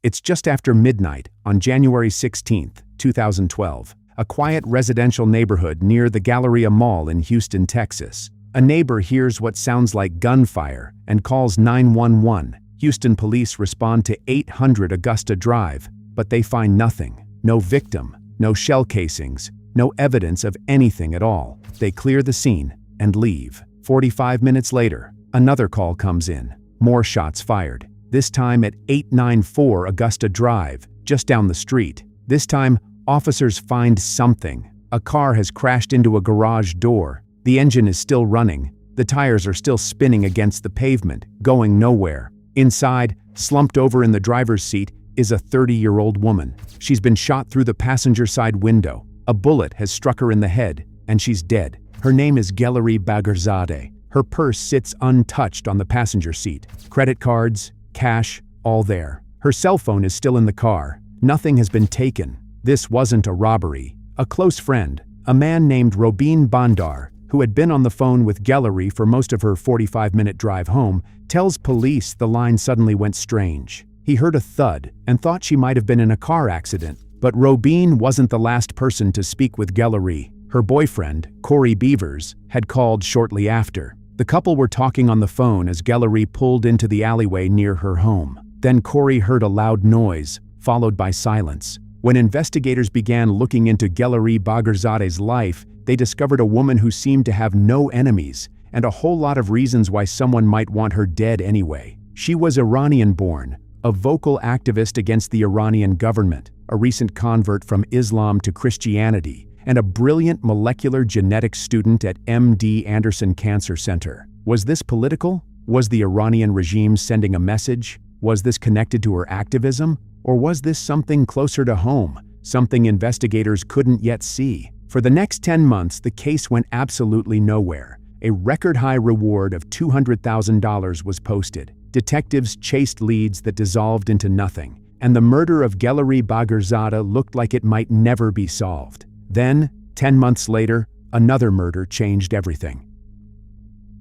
It's just after midnight on January 16, 2012, a quiet residential neighborhood near the Gelareh Mall in Houston, Texas. A neighbor hears what sounds like gunfire and calls 911. Houston police respond to 800 Augusta Drive, but they find nothing. No victim, no shell casings, no evidence of anything at all. They clear the scene and leave. 45 minutes later, another call comes in. More shots fired, this time at 894 Augusta Drive, just down the street. This time, officers find something. A car has crashed into a garage door. The engine is still running. The tires are still spinning against the pavement, going nowhere. Inside, slumped over in the driver's seat, is a 30-year-old woman. She's been shot through the passenger side window. A bullet has struck her in the head, and she's dead. Her name is Gelareh Bagherzadeh. Her purse sits untouched on the passenger seat. Credit cards, cash, all there. Her cell phone is still in the car. Nothing has been taken. This wasn't a robbery. A close friend, a man named Robin Bandar, who had been on the phone with Gelareh for most of her 45-minute drive home, tells police the line suddenly went strange. He heard a thud and thought she might have been in a car accident. But Robin wasn't the last person to speak with Gelareh. Her boyfriend, Coty Beavers, had called shortly after. The couple were talking on the phone as Gelareh pulled into the alleyway near her home. Then Coty heard a loud noise, followed by silence. When investigators began looking into Gelareh Bagherzadeh's life, they discovered a woman who seemed to have no enemies, and a whole lot of reasons why someone might want her dead anyway. She was Iranian-born, a vocal activist against the Iranian government, a recent convert from Islam to Christianity, and a brilliant molecular genetics student at MD Anderson Cancer Center. Was this political? Was the Iranian regime sending a message? Was this connected to her activism? Or was this something closer to home, something investigators couldn't yet see? For the next 10 months, the case went absolutely nowhere. A record-high reward of $200,000 was posted. Detectives chased leads that dissolved into nothing, and the murder of Gelareh Bagherzadeh looked like it might never be solved. Then, 10 months later, another murder changed everything.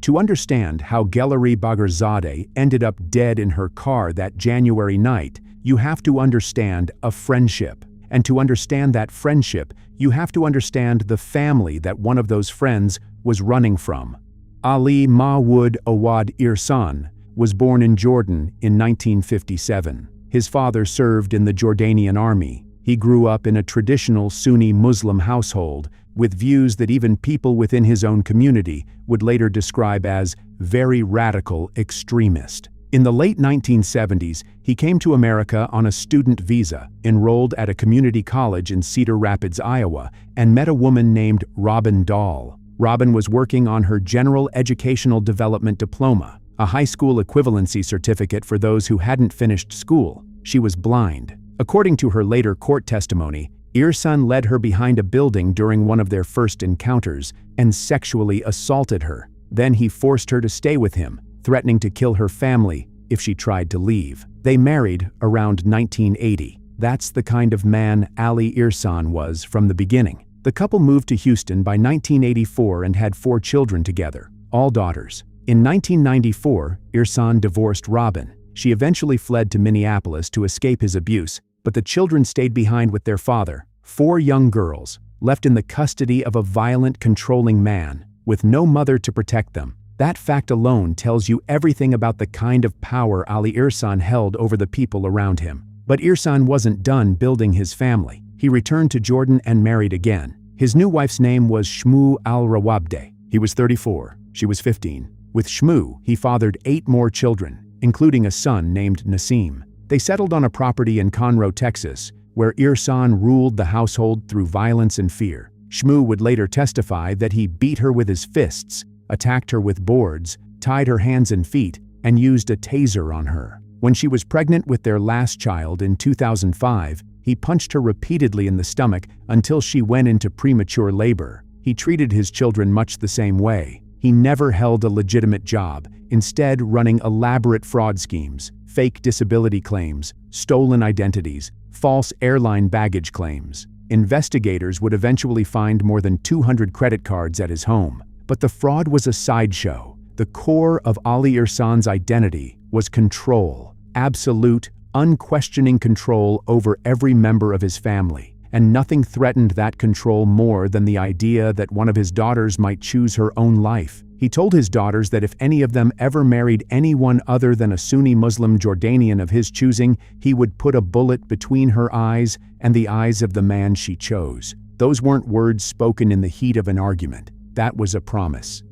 To understand how Gelareh Bagherzadeh ended up dead in her car that January night, you have to understand a friendship. And to understand that friendship, you have to understand the family that one of those friends was running from. Ali Mahwood Awad Irsan was born in Jordan in 1957. His father served in the Jordanian army. He grew up in a traditional Sunni Muslim household with views that even people within his own community would later describe as very radical extremist. In the late 1970s, he came to America on a student visa, enrolled at a community college in Cedar Rapids, Iowa, and met a woman named Robin Dahl. Robin was working on her General Educational Development Diploma, a high school equivalency certificate for those who hadn't finished school. She was blind. According to her later court testimony, Irsan led her behind a building during one of their first encounters and sexually assaulted her. Then he forced her to stay with him, threatening to kill her family if she tried to leave. They married around 1980. That's the kind of man Ali Irsan was from the beginning. The couple moved to Houston by 1984 and had 4 children together, all daughters. In 1994, Irsan divorced Robin. She eventually fled to Minneapolis to escape his abuse, but the children stayed behind with their father, 4 young girls, left in the custody of a violent, controlling man, with no mother to protect them. That fact alone tells you everything about the kind of power Ali Irsan held over the people around him. But Irsan wasn't done building his family. He returned to Jordan and married again. His new wife's name was Shmu al-Rawabdeh. He was 34, she was 15. With Shmu, he fathered 8 more children, including a son named Nassim. They settled on a property in Conroe, Texas, where Irsan ruled the household through violence and fear. Shmu would later testify that he beat her with his fists, attacked her with boards, tied her hands and feet, and used a taser on her. When she was pregnant with their last child in 2005, he punched her repeatedly in the stomach until she went into premature labor. He treated his children much the same way. He never held a legitimate job, instead running elaborate fraud schemes, fake disability claims, stolen identities, false airline baggage claims. Investigators would eventually find more than 200 credit cards at his home. But the fraud was a sideshow. The core of Ali Irsan's identity was control, absolute, unquestioning control over every member of his family. And nothing threatened that control more than the idea that one of his daughters might choose her own life. He told his daughters that if any of them ever married anyone other than a Sunni Muslim Jordanian of his choosing, he would put a bullet between her eyes and the eyes of the man she chose. Those weren't words spoken in the heat of an argument. That was a promise.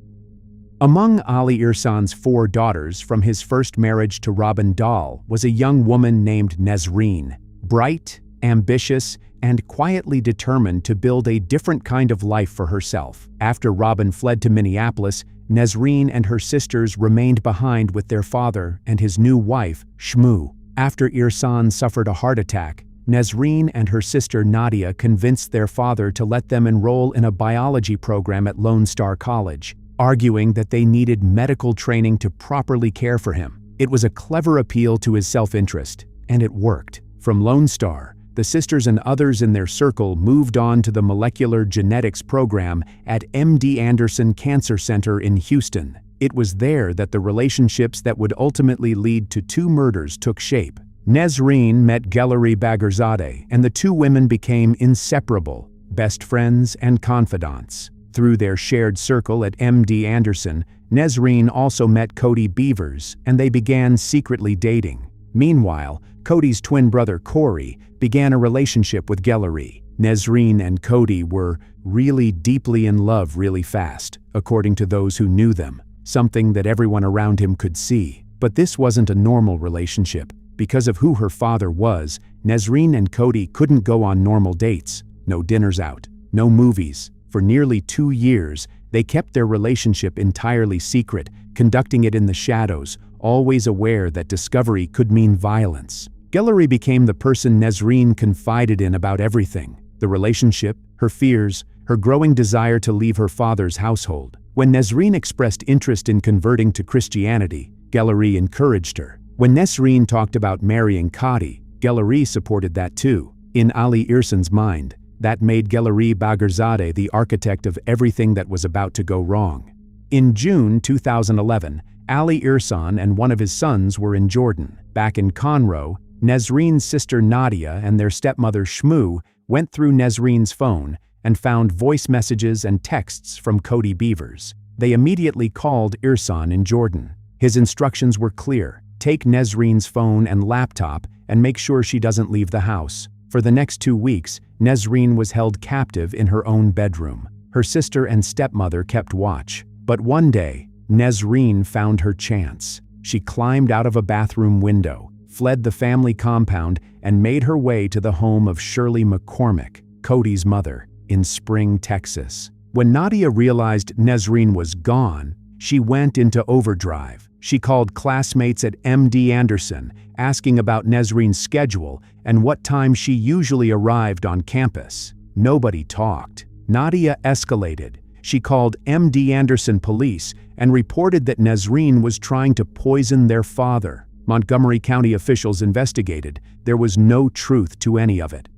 Among Ali Irsan's 4 daughters from his first marriage to Robin Dahl was a young woman named Nesreen, bright, ambitious, and quietly determined to build a different kind of life for herself. After Robin fled to Minneapolis, Nesreen and her sisters remained behind with their father and his new wife, Shmoo. After Irsan suffered a heart attack, Nesreen and her sister Nadia convinced their father to let them enroll in a biology program at Lone Star College, arguing that they needed medical training to properly care for him. It was a clever appeal to his self-interest, and it worked. From Lone Star, the sisters and others in their circle moved on to the molecular genetics program at MD Anderson Cancer Center in Houston. It was there that the relationships that would ultimately lead to 2 murders took shape. Nesreen met Gelareh Bagherzadeh, and the 2 women became inseparable, best friends and confidants. Through their shared circle at MD Anderson, Nesreen also met Coty Beavers, and they began secretly dating. Meanwhile, Coty's twin brother Corey began a relationship with Gelareh. Nesreen and Coty were really deeply in love really fast, according to those who knew them, something that everyone around him could see. But this wasn't a normal relationship. Because of who her father was, Nesreen and Coty couldn't go on normal dates, no dinners out, no movies. For nearly 2 years, they kept their relationship entirely secret, conducting it in the shadows, always aware that discovery could mean violence. Gelareh became the person Nesreen confided in about everything: the relationship, her fears, her growing desire to leave her father's household. When Nesreen expressed interest in converting to Christianity, Gelareh encouraged her. When Nesreen talked about marrying Coty, Gelareh supported that too. In Ali Irsan's mind, that made Gelareh Bagherzadeh the architect of everything that was about to go wrong. In June 2011, Ali Irsan and one of his sons were in Jordan. Back in Conroe, Nesreen's sister Nadia and their stepmother Shmoo went through Nesreen's phone and found voice messages and texts from Coty Beavers. They immediately called Irsan in Jordan. His instructions were clear: take Nesreen's phone and laptop and make sure she doesn't leave the house. For the next 2 weeks, Nesreen was held captive in her own bedroom. Her sister and stepmother kept watch. But one day, Nesreen found her chance. She climbed out of a bathroom window, fled the family compound, and made her way to the home of Shirley McCormick, Coty's mother, in Spring, Texas. When Nadia realized Nesreen was gone, she went into overdrive. She called classmates at MD Anderson, asking about Nesreen's schedule and what time she usually arrived on campus. Nobody talked. Nadia escalated. She called MD Anderson police and reported that Nesreen was trying to poison their father. Montgomery County officials investigated. There was no truth to any of it.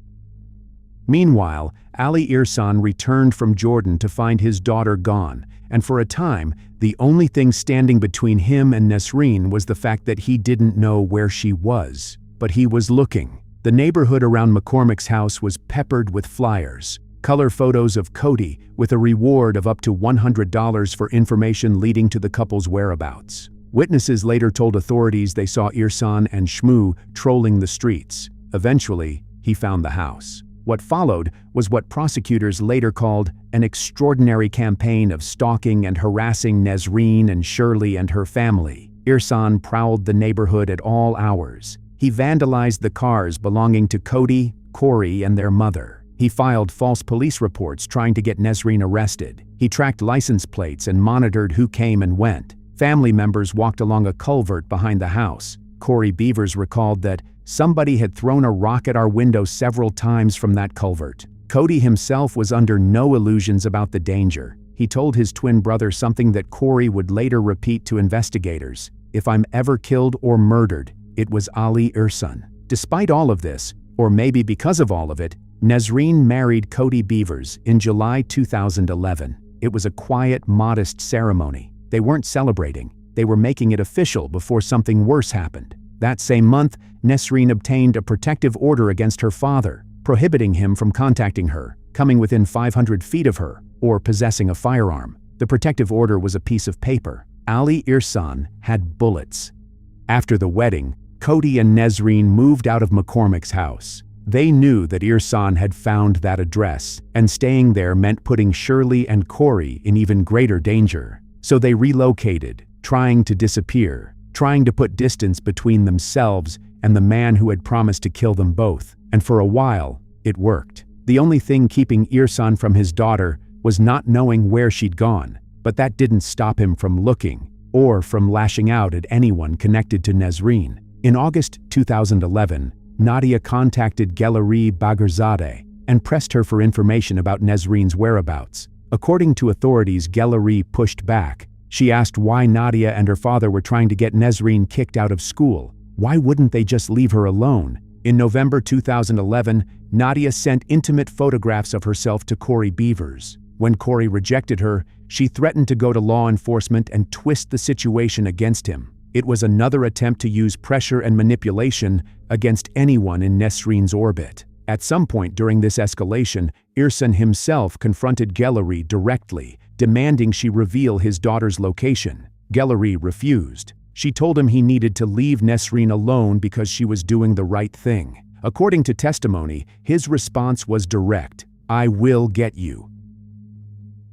Meanwhile, Ali Irsan returned from Jordan to find his daughter gone, and for a time, the only thing standing between him and Nesreen was the fact that he didn't know where she was. But he was looking. The neighborhood around McCormick's house was peppered with flyers, color photos of Coty with a reward of up to $100 for information leading to the couple's whereabouts. Witnesses later told authorities they saw Irsan and Shmoo trolling the streets. Eventually, he found the house. What followed was what prosecutors later called an extraordinary campaign of stalking and harassing Nesreen and Shirley and her family. Irsan prowled the neighborhood at all hours. He vandalized the cars belonging to Coty, Corey, and their mother. He filed false police reports trying to get Nesreen arrested. He tracked license plates and monitored who came and went. Family members walked along a culvert behind the house. Coty Beavers recalled that somebody had thrown a rock at our window several times from that culvert. Coty himself was under no illusions about the danger. He told his twin brother something that Corey would later repeat to investigators: "If I'm ever killed or murdered, it was Ali Irsan." Despite all of this, or maybe because of all of it, Nesreen married Coty Beavers in July 2011. It was a quiet, modest ceremony. They weren't celebrating. They were making it official before something worse happened. That same month, Nesreen obtained a protective order against her father, prohibiting him from contacting her, coming within 500 feet of her, or possessing a firearm. The protective order was a piece of paper. Ali Ihsan had bullets. After the wedding, Coty and Nesreen moved out of McCormick's house. They knew that Ihsan had found that address, and staying there meant putting Shirley and Corey in even greater danger. So they relocated, trying to disappear, trying to put distance between themselves and the man who had promised to kill them both. And for a while, it worked. The only thing keeping Ihsan from his daughter was not knowing where she'd gone, but that didn't stop him from looking, or from lashing out at anyone connected to Nesreen. In August 2011, Nadia contacted Gelareh Bagherzadeh and pressed her for information about Nesreen's whereabouts. According to authorities, Gelareh pushed back. She asked why Nadia and her father were trying to get Nesreen kicked out of school. Why wouldn't they just leave her alone? In November 2011, Nadia sent intimate photographs of herself to Coty Beavers. When Corey rejected her, she threatened to go to law enforcement and twist the situation against him. It was another attempt to use pressure and manipulation against anyone in Nesreen's orbit. At some point during this escalation, Ihsan himself confronted Gelareh directly, demanding she reveal his daughter's location. Gelareh refused. She told him he needed to leave Nesreen alone because she was doing the right thing. According to testimony, his response was direct: "I will get you."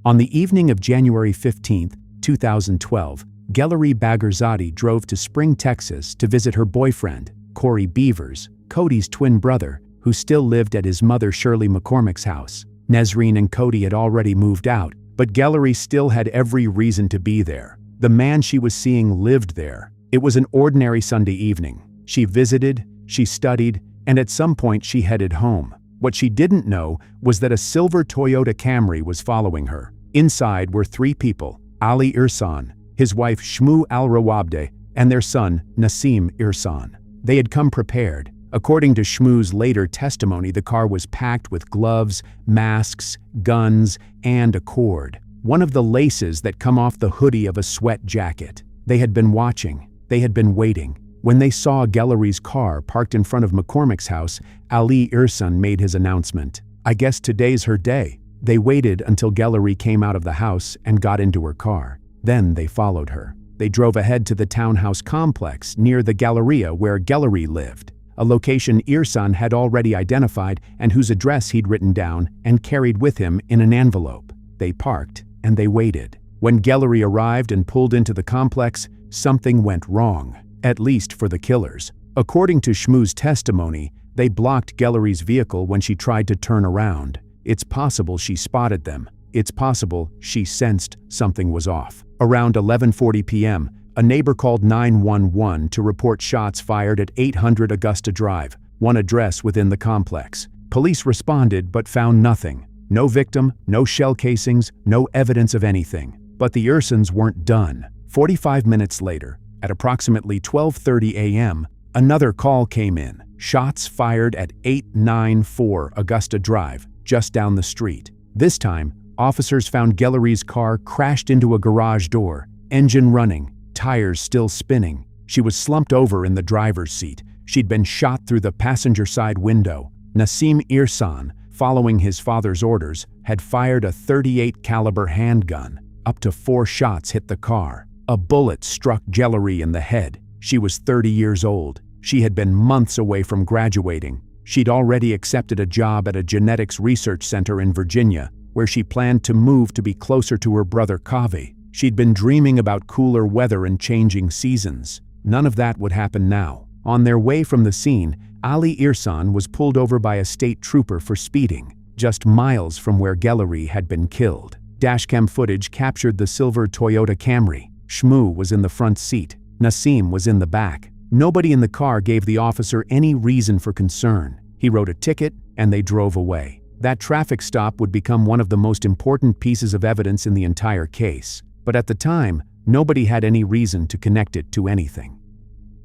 On the evening of January 15, 2012, Gelareh Bagherzadeh drove to Spring, Texas to visit her boyfriend, Coty Beavers, Coty's twin brother, who still lived at his mother Shirley McCormick's house. Nesreen and Coty had already moved out, but Gelareh still had every reason to be there. The man she was seeing lived there. It was an ordinary Sunday evening. She visited, she studied, and at some point she headed home. What she didn't know was that a silver Toyota Camry was following her. Inside were three people: Ali Ihsan, his wife Shmu al-Rawabdeh, and their son Nasim Ihsan. They had come prepared. According to Shmu's later testimony, the car was packed with gloves, masks, guns, and a cord. One of the laces that come off the hoodie of a sweat jacket. They had been watching. They had been waiting. When they saw Gelareh's car parked in front of McCormick's house, Ali Ihsan made his announcement. "I guess today's her day." They waited until Gelareh came out of the house and got into her car. Then they followed her. They drove ahead to the townhouse complex near the Galleria where Gelareh lived, a location Ihsan had already identified and whose address he'd written down and carried with him in an envelope. They parked and they waited. When Gelareh arrived and pulled into the complex, something went wrong, at least for the killers. According to Shmu's testimony, they blocked Gelareh's vehicle when she tried to turn around. It's possible she spotted them. It's possible she sensed something was off. Around 11:40 p.m., a neighbor called 911 to report shots fired at 800 Augusta Drive, one address within the complex. Police responded but found nothing. No victim, no shell casings, no evidence of anything. But the Ihsans weren't done. 45 minutes later, at approximately 12:30 a.m., another call came in. Shots fired at 894 Augusta Drive, just down the street. This time, officers found Gelareh's car crashed into a garage door, engine running, tires still spinning. She was slumped over in the driver's seat. She'd been shot through the passenger side window. Nasim Ihsan, following his father's orders, had fired a .38 caliber handgun. Up to 4 shots hit the car. A bullet struck Gelareh in the head. She was 30 years old. She had been months away from graduating. She'd already accepted a job at a genetics research center in Virginia, where she planned to move to be closer to her brother Kavi. She'd been dreaming about cooler weather and changing seasons. None of that would happen now. On their way from the scene, Ali Ihsan was pulled over by a state trooper for speeding, just miles from where Gelareh had been killed. Dashcam footage captured the silver Toyota Camry. Shmu was in the front seat. Nasim was in the back. Nobody in the car gave the officer any reason for concern. He wrote a ticket, and they drove away. That traffic stop would become one of the most important pieces of evidence in the entire case. But at the time, nobody had any reason to connect it to anything.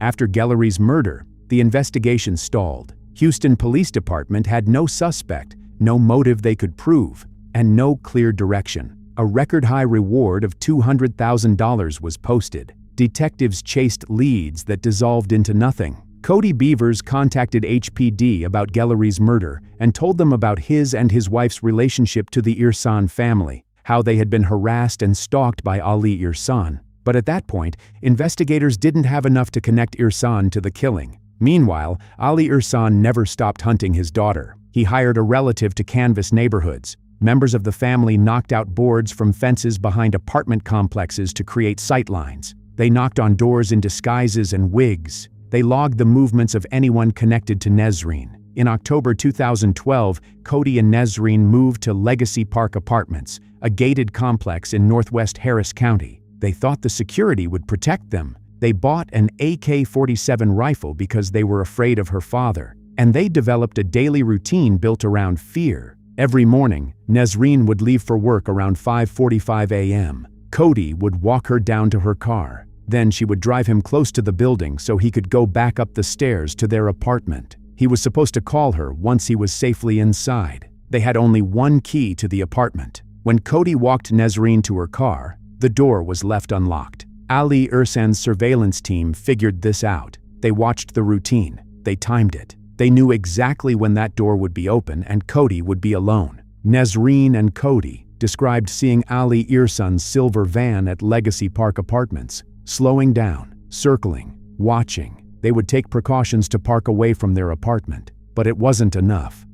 After Gelareh's murder, the investigation stalled. Houston Police Department had no suspect, no motive they could prove, and no clear direction. A record-high reward of $200,000 was posted. detectives chased leads that dissolved into nothing. Coty Beavers contacted HPD about Gelareh's murder and told them about his and his wife's relationship to the Irsan family, how they had been harassed and stalked by Ali Irsan. But at that point, investigators didn't have enough to connect Irsan to the killing. Meanwhile, Ali Irsan never stopped hunting his daughter. He hired a relative to canvass neighborhoods. Members of the family knocked out boards from fences behind apartment complexes to create sightlines. They knocked on doors in disguises and wigs. They logged the movements of anyone connected to Nesreen. In October 2012, Coty and Nesreen moved to Legacy Park Apartments, a gated complex in northwest Harris County. They thought the security would protect them. They bought an AK-47 rifle because they were afraid of her father. And they developed a daily routine built around fear. Every morning, Nesreen would leave for work around 5:45 a.m. Coty would walk her down to her car. Then she would drive him close to the building so he could go back up the stairs to their apartment. He was supposed to call her once he was safely inside. They had only one key to the apartment. When Coty walked Nesreen to her car, the door was left unlocked. Ali Irsan's surveillance team figured this out. They watched the routine. They timed it. They knew exactly when that door would be open and Coty would be alone. Nesreen and Coty described seeing Ali Irsan's silver van at Legacy Park Apartments, slowing down, circling, watching. They would take precautions to park away from their apartment, but it wasn't enough.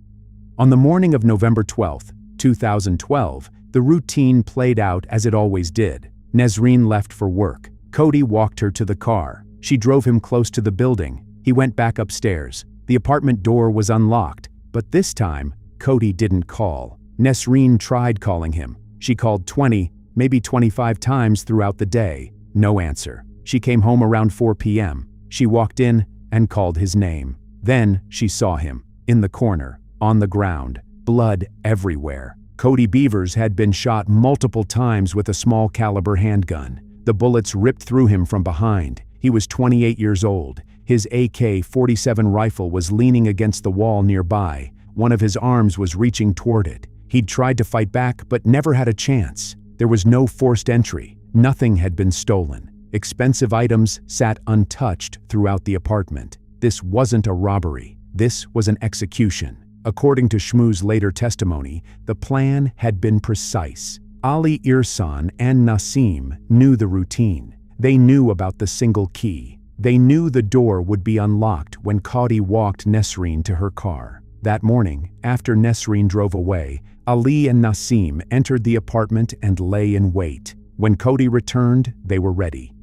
On the morning of November 12, 2012, the routine played out as it always did. Nesreen left for work. Coty walked her to the car. She drove him close to the building. He went back upstairs. The apartment door was unlocked, but this time, Coty didn't call. Nesreen tried calling him. She called 20, maybe 25 times throughout the day. No answer. She came home around 4 p.m. She walked in and called his name. Then she saw him, in the corner, on the ground, blood everywhere. Coty Beavers had been shot multiple times with a small caliber handgun. The bullets ripped through him from behind. He was 28 years old. His AK-47 rifle was leaning against the wall nearby. One of his arms was reaching toward it. He'd tried to fight back but never had a chance. There was no forced entry. Nothing had been stolen. Expensive items sat untouched throughout the apartment. This wasn't a robbery. This was an execution. According to Shmu's later testimony, the plan had been precise. Ali Irsan and Nassim knew the routine. They knew about the single key. They knew the door would be unlocked when Coty walked Nesreen to her car. That morning, after Nesreen drove away, Ali and Nassim entered the apartment and lay in wait. When Coty returned, they were ready.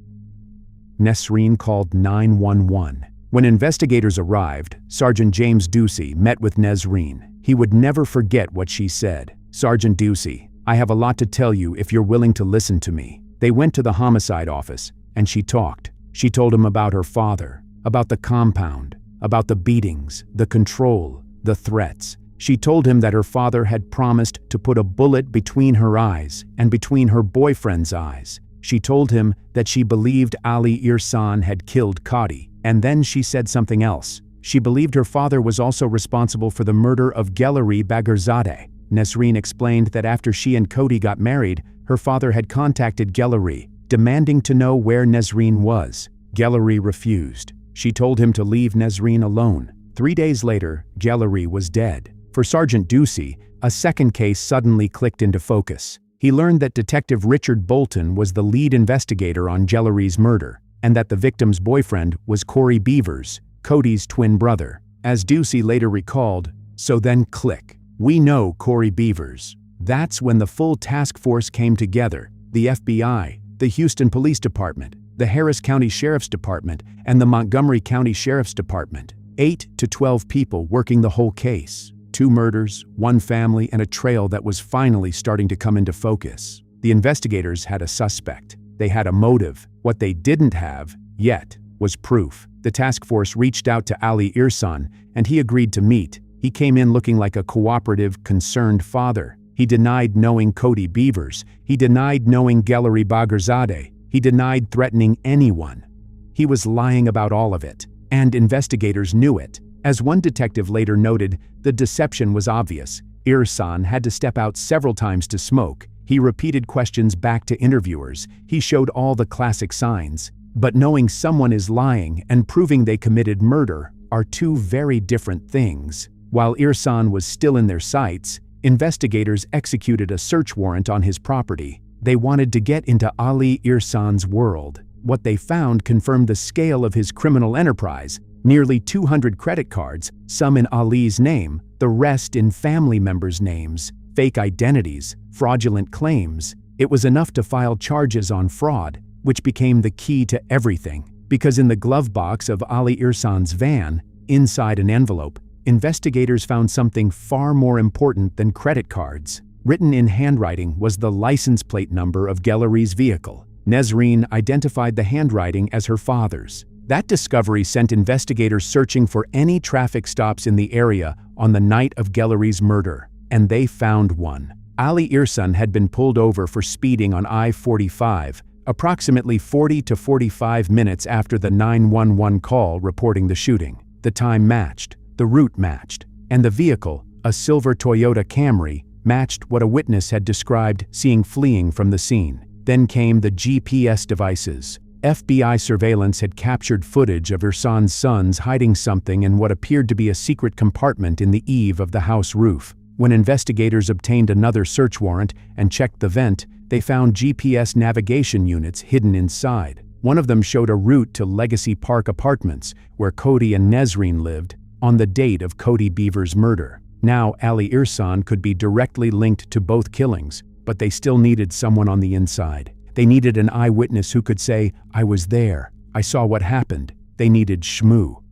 Nesreen called 911. When investigators arrived, Sergeant James Ducey met with Nesreen. He would never forget what she said. "Sergeant Ducey, I have a lot to tell you if you're willing to listen to me." They went to the homicide office, and she talked. She told him about her father, about the compound, about the beatings, the control, the threats. She told him that her father had promised to put a bullet between her eyes and between her boyfriend's eyes. She told him that she believed Ali Irsan had killed Coty, and then she said something else. She believed her father was also responsible for the murder of Gelareh Bagherzadeh. Nesreen explained that after she and Coty got married, her father had contacted Gelareh, demanding to know where Nesreen was. Gelareh refused. She told him to leave Nesreen alone. 3 days later, Gelareh was dead. For Sergeant Ducey, a second case suddenly clicked into focus. He learned that Detective Richard Bolton was the lead investigator on Gelareh's murder, and that the victim's boyfriend was Coty Beavers, Coty's twin brother. As Ducey later recalled, "So then click. We know Coty Beavers." That's when the full task force came together. The FBI, the Houston Police Department, the Harris County Sheriff's Department, and the Montgomery County Sheriff's Department. 8 to 12 people working the whole case. 2 murders, 1 family, and a trail that was finally starting to come into focus. The investigators had a suspect. They had a motive. What they didn't have, yet, was proof. The task force reached out to Ali Irsan, and he agreed to meet. He came in looking like a cooperative, concerned father. He denied knowing Coty Beavers. He denied knowing Gelareh Bagherzadeh. He denied threatening anyone. He was lying about all of it, and investigators knew it. As one detective later noted, the deception was obvious. Irsan had to step out several times to smoke. He repeated questions back to interviewers. He showed all the classic signs. But knowing someone is lying and proving they committed murder are two very different things. While Irsan was still in their sights, investigators executed a search warrant on his property. They wanted to get into Ali Irsan's world. What they found confirmed the scale of his criminal enterprise: nearly 200 credit cards, some in Ali's name, the rest in family members' names, fake identities, fraudulent claims. It was enough to file charges on fraud, which became the key to everything. Because in the glove box of Ali Irsan's van, inside an envelope, investigators found something far more important than credit cards. Written in handwriting was the license plate number of Gelareh's vehicle. Nesreen identified the handwriting as her father's. That discovery sent investigators searching for any traffic stops in the area on the night of Gelareh's murder, and they found one. Ali Irsan had been pulled over for speeding on I-45, approximately 40 to 45 minutes after the 911 call reporting the shooting. The time matched, the route matched, and the vehicle, a silver Toyota Camry, matched what a witness had described seeing fleeing from the scene. Then came the GPS devices. FBI surveillance had captured footage of Irsan's sons hiding something in what appeared to be a secret compartment in the eave of the house roof. When investigators obtained another search warrant and checked the vent, they found GPS navigation units hidden inside. One of them showed a route to Legacy Park Apartments, where Coty and Nesreen lived, on the date of Coty Beavers' murder. Now Ali Irsan could be directly linked to both killings, but they still needed someone on the inside. They needed an eyewitness who could say, "I was there, I saw what happened." They needed Shmoo.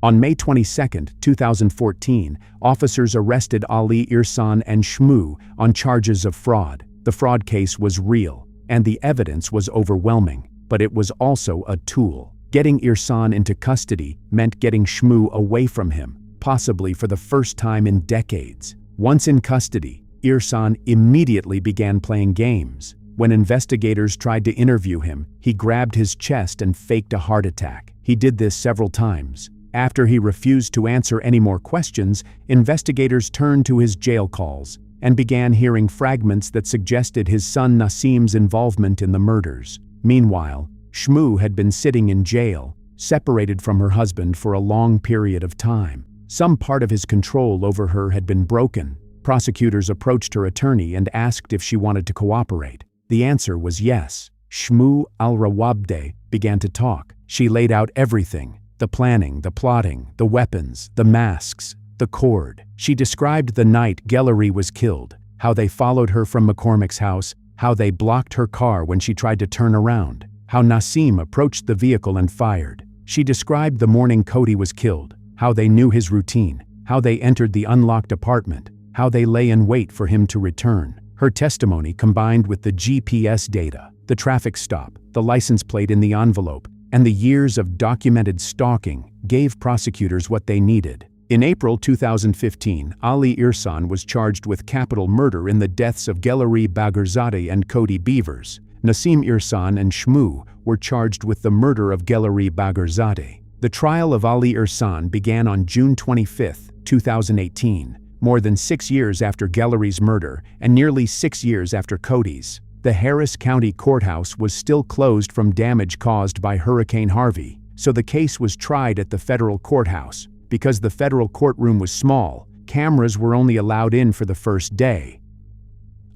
On May 22, 2014, officers arrested Ali Irsan and Shmoo on charges of fraud. The fraud case was real, and the evidence was overwhelming, but it was also a tool. Getting Irsan into custody meant getting Shmoo away from him, possibly for the first time in decades. Once in custody, Irsan immediately began playing games. When investigators tried to interview him, he grabbed his chest and faked a heart attack. He did this several times. After he refused to answer any more questions, investigators turned to his jail calls and began hearing fragments that suggested his son Nasim's involvement in the murders. Meanwhile, Shmoo had been sitting in jail, separated from her husband for a long period of time. Some part of his control over her had been broken. Prosecutors approached her attorney and asked if she wanted to cooperate. The answer was yes. Shmoo al-Rawabdeh began to talk. She laid out everything: the planning, the plotting, the weapons, the masks, the cord. She described the night Gelareh was killed, how they followed her from McCormick's house, how they blocked her car when she tried to turn around, how Nasim approached the vehicle and fired. She described the morning Coty was killed, how they knew his routine, how they entered the unlocked apartment, how they lay in wait for him to return. Her testimony, combined with the GPS data, the traffic stop, the license plate in the envelope, and the years of documented stalking, gave prosecutors what they needed. In April 2015, Ali Irsan was charged with capital murder in the deaths of Gelareh Bagherzadeh and Coty Beavers. Nasim Irsan and Shmoo were charged with the murder of Gelareh Bagherzadeh. The trial of Ali Irsan began on June 25, 2018. More than 6 years after Gelareh's murder and nearly 6 years after Coty's. The Harris County Courthouse was still closed from damage caused by Hurricane Harvey, so the case was tried at the federal courthouse. Because the federal courtroom was small, cameras were only allowed in for the first day.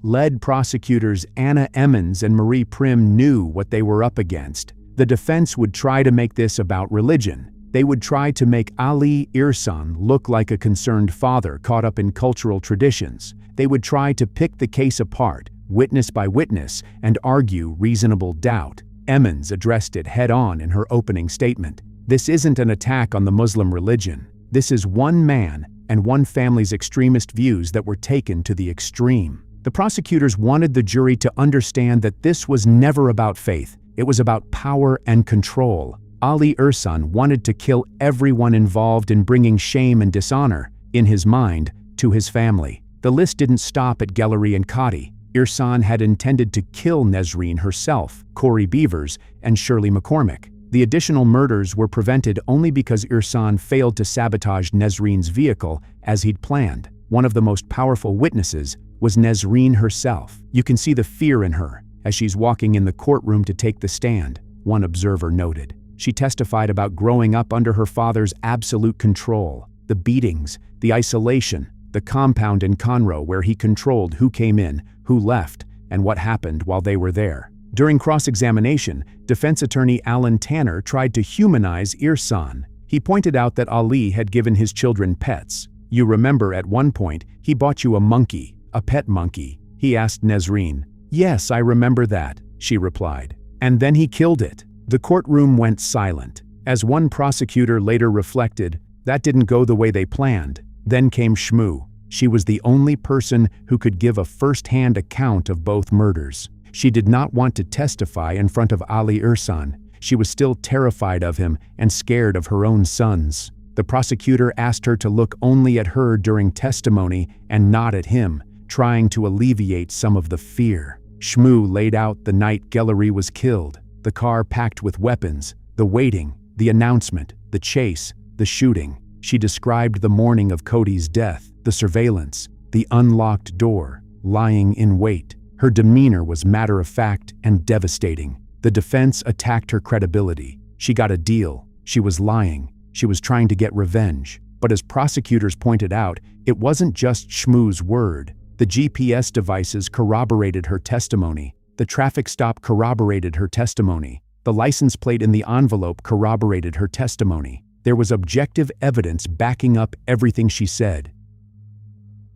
Lead prosecutors Anna Emmons and Marie Prim knew what they were up against. The defense would try to make this about religion. They would try to make Ali Irsan look like a concerned father caught up in cultural traditions. They would try to pick the case apart, witness by witness, and argue reasonable doubt. Emmons addressed it head-on in her opening statement. This isn't an attack on the Muslim religion. This is one man and one family's extremist views that were taken to the extreme. The prosecutors wanted the jury to understand that this was never about faith. It was about power and control. Ali Irsan wanted to kill everyone involved in bringing shame and dishonor, in his mind, to his family. The list didn't stop at Gelareh and Coty. Irsan had intended to kill Nesreen herself, Coty Beavers, and Shirley McCormick. The additional murders were prevented only because Irsan failed to sabotage Nesreen's vehicle as he'd planned. One of the most powerful witnesses was Nesreen herself. You can see the fear in her as she's walking in the courtroom to take the stand. one observer noted. She testified about growing up under her father's absolute control, the beatings, the isolation, the compound in Conroe where he controlled who came in, who left, and what happened while they were there. During cross-examination, defense attorney Alan Tanner tried to humanize Irsan. He pointed out that Ali had given his children pets. "You remember at one point, he bought you a monkey, a pet monkey," he asked Nesreen. "Yes, I remember that," she replied. "And then he killed it." The courtroom went silent. As one prosecutor later reflected, that didn't go the way they planned. Then came Shmoo. She was the only person who could give a first-hand account of both murders. She did not want to testify in front of Ali Irsan. She was still terrified of him and scared of her own sons. The prosecutor asked her to look only at her during testimony and not at him, trying to alleviate some of the fear. Shmoo laid out the night Gelareh was killed, the car packed with weapons, the waiting, the announcement, the chase, the shooting. She described the morning of Coty's death, the surveillance, the unlocked door, lying in wait. Her demeanor was matter-of-fact and devastating. The defense attacked her credibility. She got a deal. She was lying. She was trying to get revenge. But as prosecutors pointed out, it wasn't just Shmoo's word. The GPS devices corroborated her testimony. The traffic stop corroborated her testimony. The license plate in the envelope corroborated her testimony. There was objective evidence backing up everything she said.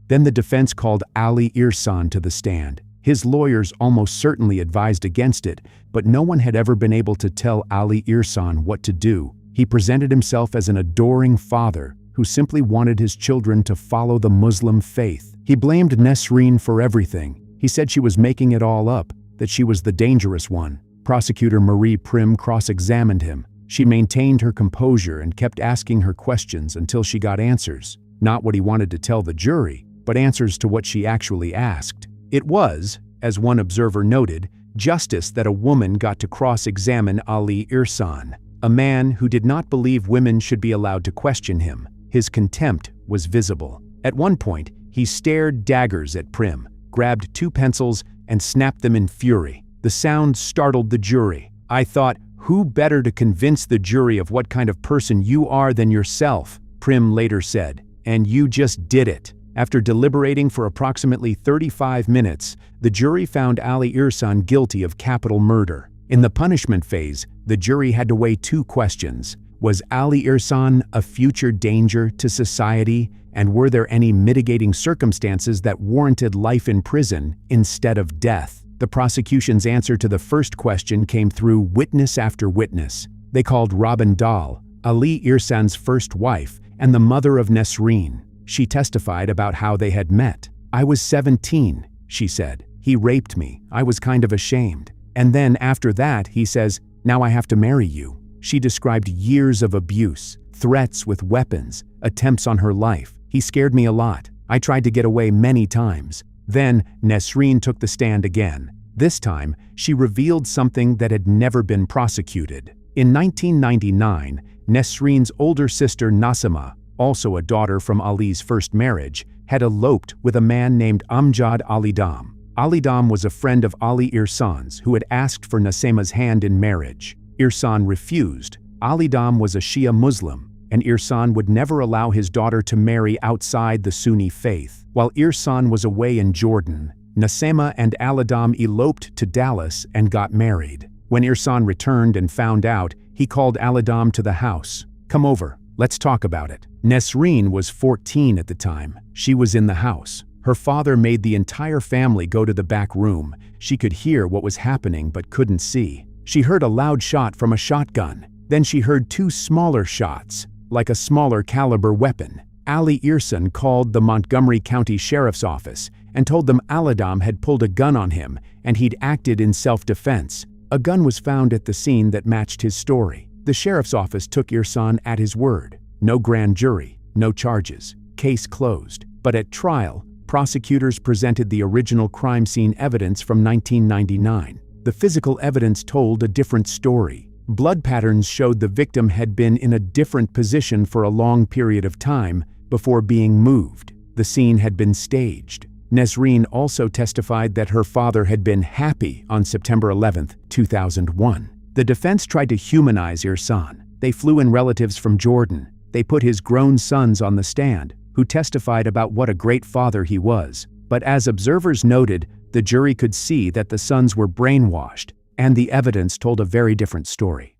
Then the defense called Ali Irsan to the stand. His lawyers almost certainly advised against it, but no one had ever been able to tell Ali Irsan what to do. He presented himself as an adoring father who simply wanted his children to follow the Muslim faith. He blamed Nesreen for everything. He said she was making it all up, that she was the dangerous one. Prosecutor Marie Prim cross-examined him. She maintained her composure and kept asking her questions until she got answers. Not what he wanted to tell the jury, but answers to what she actually asked. It was, as one observer noted, justice that a woman got to cross-examine Ali Irsan, a man who did not believe women should be allowed to question him. His contempt was visible. At one point, he stared daggers at Prim, grabbed 2 pencils, and snapped them in fury. The sound startled the jury. "I thought, who better to convince the jury of what kind of person you are than yourself?" Prim later said. "And you just did it." After deliberating for approximately 35 minutes, the jury found Ali Irsan guilty of capital murder. In the punishment phase, the jury had to weigh 2 questions. Was Ali Irsan a future danger to society, and were there any mitigating circumstances that warranted life in prison instead of death? The prosecution's answer to the first question came through witness after witness. They called Robin Dahl, Ali Irsan's first wife and the mother of Nesreen. She testified about how they had met. "I was 17, she said. "He raped me. I was kind of ashamed. And then after that, he says, 'Now I have to marry you.'" She described years of abuse, threats with weapons, attempts on her life. "He scared me a lot. I tried to get away many times." Then Nesreen took the stand again. This time, she revealed something that had never been prosecuted. In 1999, Nesreen's older sister Nasima, also a daughter from Ali's first marriage, had eloped with a man named Amjad Alidam. Alidam was a friend of Ali Irsan's who had asked for Nasima's hand in marriage. Irsan refused. Alidam was a Shia Muslim, and Irsan would never allow his daughter to marry outside the Sunni faith. While Irsan was away in Jordan, Nasima and Alidam eloped to Dallas and got married. When Irsan returned and found out, he called Alidam to the house. "Come over, let's talk about it." Nesreen was 14 at the time. She was in the house. Her father made the entire family go to the back room. She could hear what was happening but couldn't see. She heard a loud shot from a shotgun. Then she heard 2 smaller shots, like a smaller caliber weapon. Ali Irsan called the Montgomery County Sheriff's Office and told them Alidam had pulled a gun on him and he'd acted in self-defense. A gun was found at the scene that matched his story. The sheriff's office took Irsan at his word. No grand jury, no charges. Case closed. But at trial, prosecutors presented the original crime scene evidence from 1999. The physical evidence told a different story. Blood patterns showed the victim had been in a different position for a long period of time before being moved. The scene had been staged. Nesreen also testified that her father had been happy on September 11, 2001. The defense tried to humanize Irsan. They flew in relatives from Jordan. They put his grown sons on the stand, who testified about what a great father he was. But as observers noted, the jury could see that the sons were brainwashed, and the evidence told a very different story.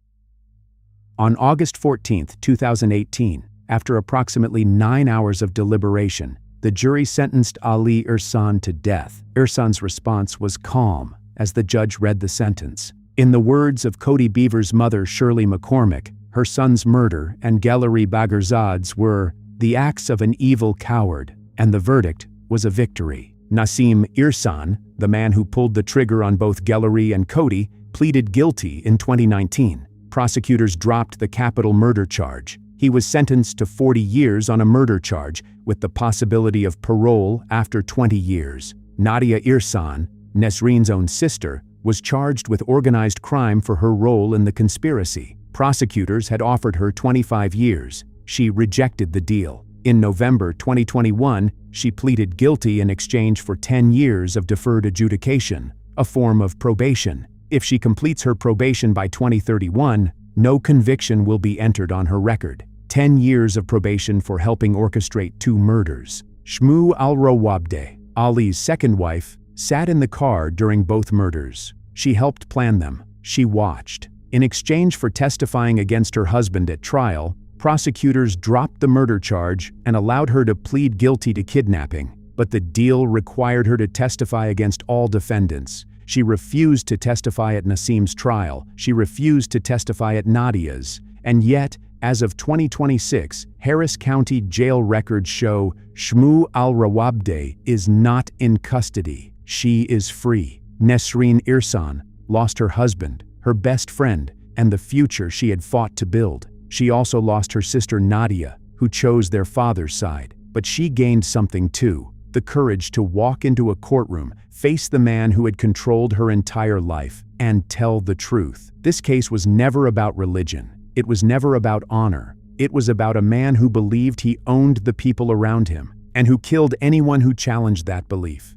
On August 14, 2018, after approximately 9 hours of deliberation, the jury sentenced Ali Irsan to death. Irsan's response was calm as the judge read the sentence. In the words of Coty Beavers' mother Shirley McCormick, her son's murder and Gelareh Bagherzadeh's were the acts of an evil coward, and the verdict was a victory. Nasim Irsan, the man who pulled the trigger on both Gelareh and Coty, pleaded guilty in 2019. Prosecutors dropped the capital murder charge. He was sentenced to 40 years on a murder charge, with the possibility of parole after 20 years. Nadia Irsan, Nesrin's own sister, was charged with organized crime for her role in the conspiracy. Prosecutors had offered her 25 years. She rejected the deal. In November 2021, she pleaded guilty in exchange for 10 years of deferred adjudication, a form of probation. If she completes her probation by 2031, no conviction will be entered on her record. 10 years of probation for helping orchestrate 2 murders. Shmu al-Rawabdeh, Ali's second wife, sat in the car during both murders. She helped plan them. She watched. In exchange for testifying against her husband at trial, prosecutors dropped the murder charge and allowed her to plead guilty to kidnapping. But the deal required her to testify against all defendants. She refused to testify at Nasim's trial. She refused to testify at Nadia's. And yet, as of 2026, Harris County jail records show Shmu al-Rawabdeh is not in custody. She is free. Nesrin Irsan lost her husband, her best friend, and the future she had fought to build. She also lost her sister Nadia, who chose their father's side. But she gained something too: the courage to walk into a courtroom, face the man who had controlled her entire life, and tell the truth. This case was never about religion. It was never about honor. It was about a man who believed he owned the people around him, and who killed anyone who challenged that belief.